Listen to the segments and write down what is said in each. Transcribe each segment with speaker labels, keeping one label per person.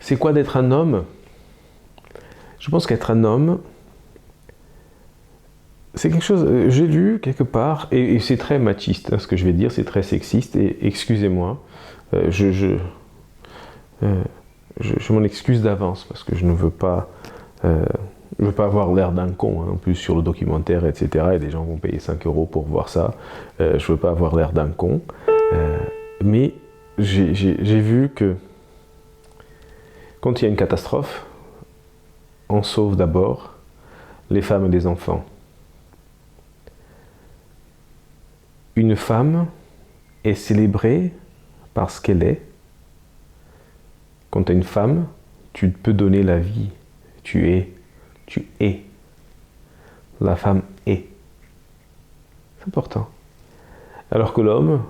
Speaker 1: c'est quoi d'être un homme? Je pense qu'être un homme, c'est quelque chose, j'ai lu quelque part, et c'est très machiste, hein, ce que je vais dire, c'est très sexiste, et excusez-moi, je m'en excuse d'avance, parce que je ne veux pas avoir l'air d'un con, hein, en plus sur le documentaire, etc., et des gens vont payer 5 € pour voir ça, je veux pas avoir l'air d'un con, mais j'ai vu que quand il y a une catastrophe, on sauve d'abord les femmes et les enfants. Une femme est célébrée parce qu'elle est. Quand tu es une femme, tu peux donner la vie. Tu es. La femme est. C'est important. Alors que l'homme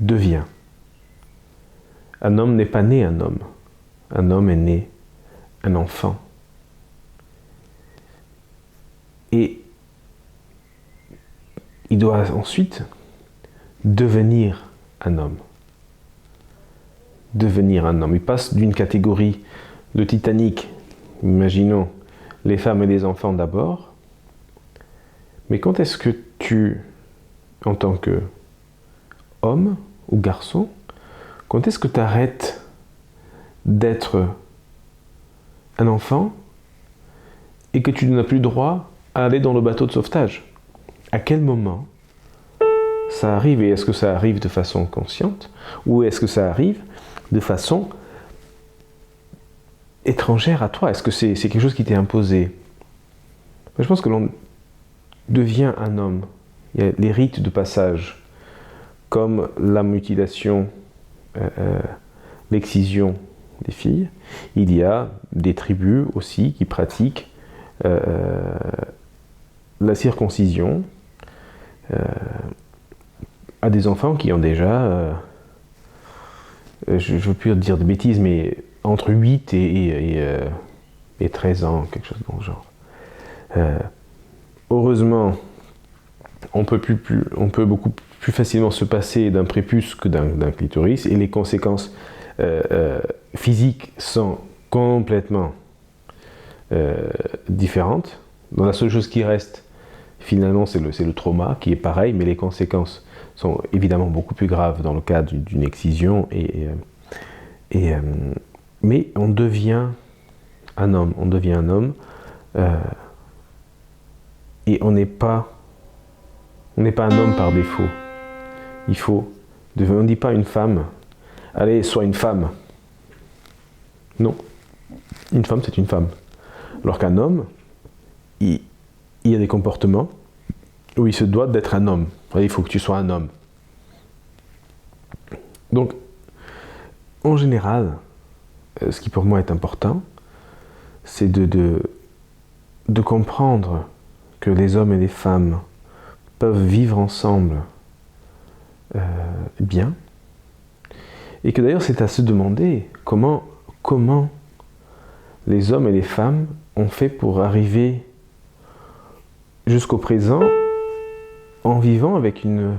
Speaker 1: devient. Un homme n'est pas né un homme. Un homme est né un enfant. Et il doit ensuite devenir un homme. Devenir un homme. Il passe d'une catégorie de Titanic, imaginons les femmes et les enfants d'abord, mais quand est-ce que tu, en tant que homme ou garçon, quand est-ce que tu arrêtes d'être un enfant et que tu n'as plus droit à aller dans le bateau de sauvetage? À quel moment ça arrive? Et est-ce que ça arrive de façon consciente ou est-ce que ça arrive de façon étrangère à toi? Est-ce que c'est quelque chose qui t'est imposé? Je pense que l'on devient un homme. Il y a les rites de passage, comme la mutilation, l'excision des filles. Il y a des tribus aussi qui pratiquent la circoncision à des enfants qui ont déjà, je ne veux plus dire de bêtises, mais entre 8 et 13 ans, quelque chose dans le genre. Heureusement, on peut beaucoup plus facilement se passer d'un prépuce que d'un clitoris, et les conséquences physiques sont complètement différentes. Donc la seule chose qui reste, finalement, c'est le trauma, qui est pareil, mais les conséquences sont évidemment beaucoup plus graves dans le cas d'une excision. Mais on devient un homme. On devient un homme. Et on n'est pas un homme par défaut. On ne dit pas à une femme, allez, sois une femme. Non. Une femme, c'est une femme. Alors qu'un homme, il y a des comportements où il se doit d'être un homme. Il faut que tu sois un homme. Donc, en général, ce qui pour moi est important, c'est de comprendre que les hommes et les femmes peuvent vivre ensemble bien, et que d'ailleurs c'est à se demander comment les hommes et les femmes ont fait pour arriver jusqu'au présent en vivant avec une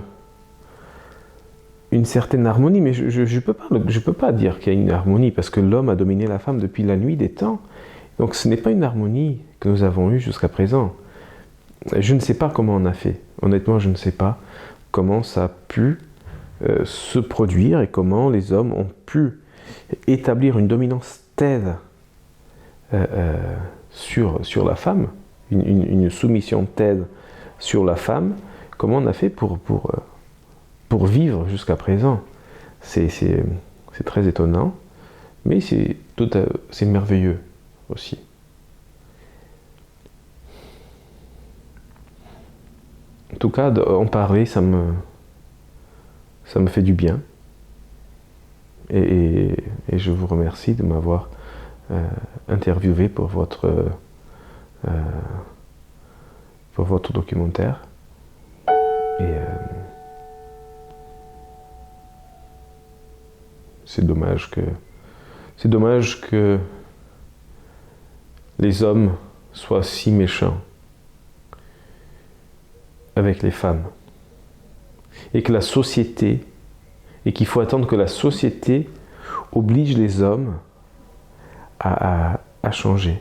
Speaker 1: certaine harmonie. Mais je peux pas dire qu'il y a une harmonie, parce que l'homme a dominé la femme depuis la nuit des temps. Donc ce n'est pas une harmonie que nous avons eue jusqu'à présent. Je ne sais pas comment on a fait. Honnêtement, je ne sais pas comment ça a pu se produire et comment les hommes ont pu établir une dominance telle sur la femme, une soumission telle sur la femme. Comment on a fait pour vivre jusqu'à présent? C'est très étonnant, mais c'est merveilleux aussi. En tout cas, en parler, ça me fait du bien. Et je vous remercie de m'avoir interviewé pour votre documentaire. Et c'est dommage que les hommes soient si méchants avec les femmes, et que qu'il faut attendre que la société oblige les hommes à changer.